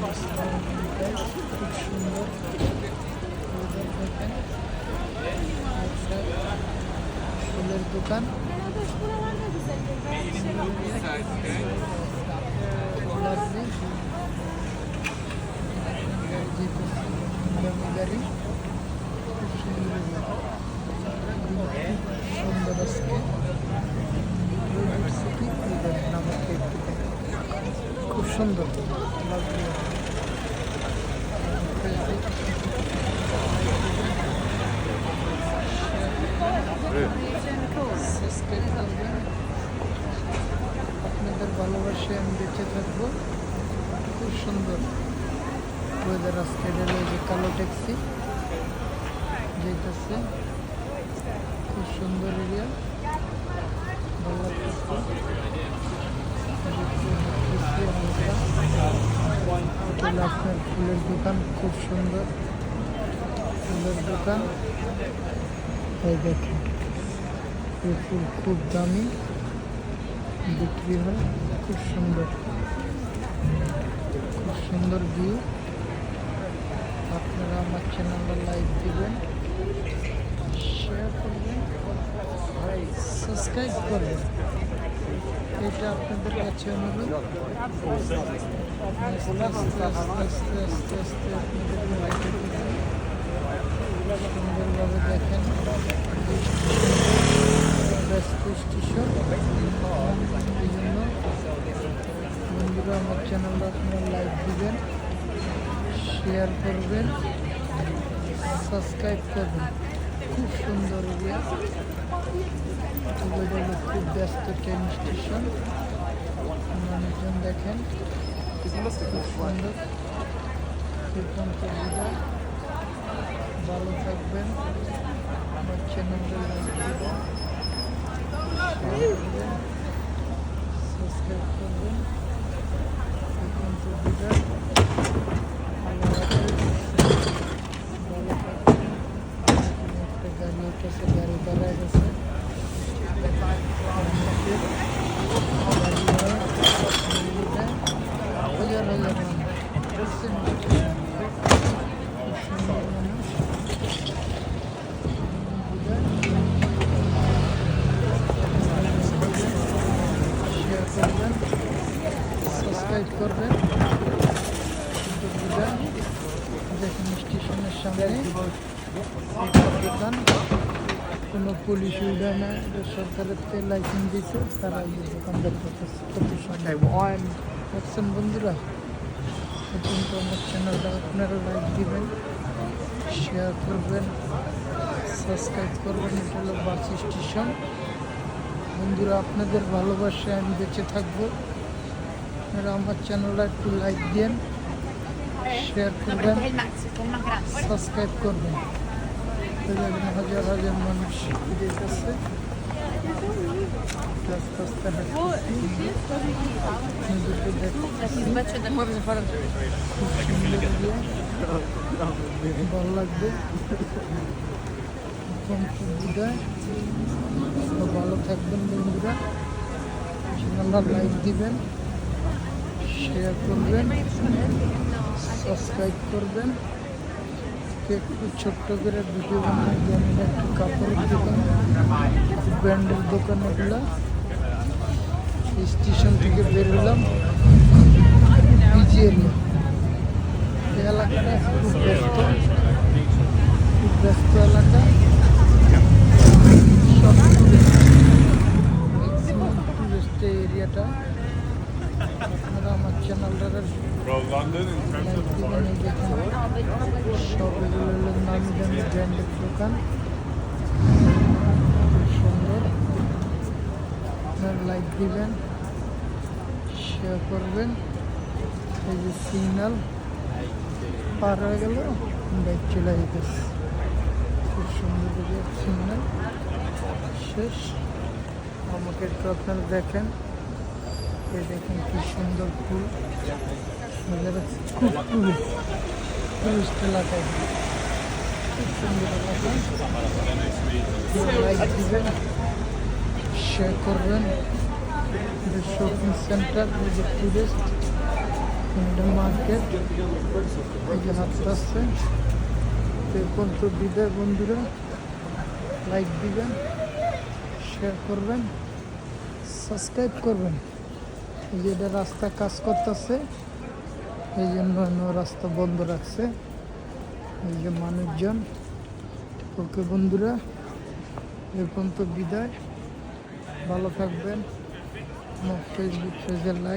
খুব সুন্দর দেখেন ফুলের দোকান গাড়ি খুব সুন্দর সুন্দর আজকে সিটি নামক খুব সুন্দর লাগবে আপনাদের ভালোবাসে আমি বেঁচে থাকবো খুব সুন্দর ওয়েদার আজকে যে কালো ট্যাক্সি যেতেছে খুব সুন্দর এরিয়া ভালো লাগতেছে আপনার ফুলের দোকান খুব সুন্দর ফুলের দোকান এই দেখেন এই ফুল খুব দামি বিক্রি হয় খুব সুন্দর ভিউ আপনারা আমার চ্যানেলে লাইক দিবেন শেয়ার করবেন সাবস্ক্রাইব করবেন এটা আপনাদের কাছে অনুরোধ আস্তে আপনাদের লাইক সুন্দরভাবে দেখেন স্টেশন এই জন্য বন্ধুরা আমার চ্যানেলটা আপনারা লাইক দিবেন শেয়ার করবেন সাবস্ক্রাইব করবেন খুব সুন্দর এরিয়া খুব ব্যস্ত ট্রেন স্টেশন মানুষজন দেখেন খুব সুন্দর ভালো থাকবেন আমার চ্যানেলটা লাইক দিবেন সাবস্ক্রাইব করবেন গাড়ি উঠেছে গাড়ি দাঁড়ায় গেছে হাজার হাজার সুন্দর মানুষ শেয়ার করবেন সাবস্ক্রাইব করবেন দেখুন স্টেশনের সামনে দোকান কোনো পুলিশ উঠে না সরকারের লাইসেন্স দিয়েছে তারা এই দোকানদার করতেছে কত সময় দেখছেন বন্ধুরা কিন্তু আমার চ্যানেলটা আপনারা লাইক দিবেন শেয়ার করবেন সাবস্ক্রাইব করবেন এটা হলো বাস স্টেশন বন্ধুরা আপনাদের ভালোবাসায় আমি বেঁচে থাকবো আপনারা আমার চ্যানেলটা একটু লাইক দেন শেয়ার করবেন সাবস্ক্রাইব করবেন হাজার হাজার মানুষ দেখতেছে আস্তে আস্তে ভালো লাগবে ভালো থাকবেন বন্ধুরা চ্যানেলটা লাইক দিবেন শেয়ার করবেন সাবস্ক্রাইব করবেন একটু ছোট্ট করে ভিডিও বানাই আমি একটু কাপড়ের দোকান ব্র্যান্ডের দোকান এগুলো স্টেশন থেকে বের হলাম বিজি এরিয়া এই এলাকাটা খুব ব্যস্ত এলাকা সব ম্যাক্সিমাম টুরিস্ট এরিয়াটা আপনারা আমার চ্যানেলটার সব এগুলো হলো নামি দামি ব্র্যান্ডের দোকান সুন্দর আপনারা লাইক দিবেন শেয়ার করবেন এই যে সিগন্যাল পার হয়ে গেল বাইক চলে যেতেছে খুব সুন্দর সিগন্যাল শেষ আমাকে একটু আপনারা দেখেন এই দেখেন কি সুন্দর ফুল খুব টুরিস্ট এলাকায় খুব সুন্দর এলাকা লাইক দিবেন শেয়ার করবেন শপিং সেন্টার টুরিস্ট এটা মার্কেট, এই যে হাঁটতেছে। এরপর তো বিদায় বন্ধুরা, লাইক দিবেন, শেয়ার করবেন, সাবস্ক্রাইব করবেন। এই যে এটা রাস্তা কাজ করতেছে, এই জন্য রাস্তা বন্ধ রাখছে। এই যে মানুষজন। ওকে বন্ধুরা, এরপর তো বিদায়, ভালো থাকবেন। আমার ফেসবুক পেজের লাইক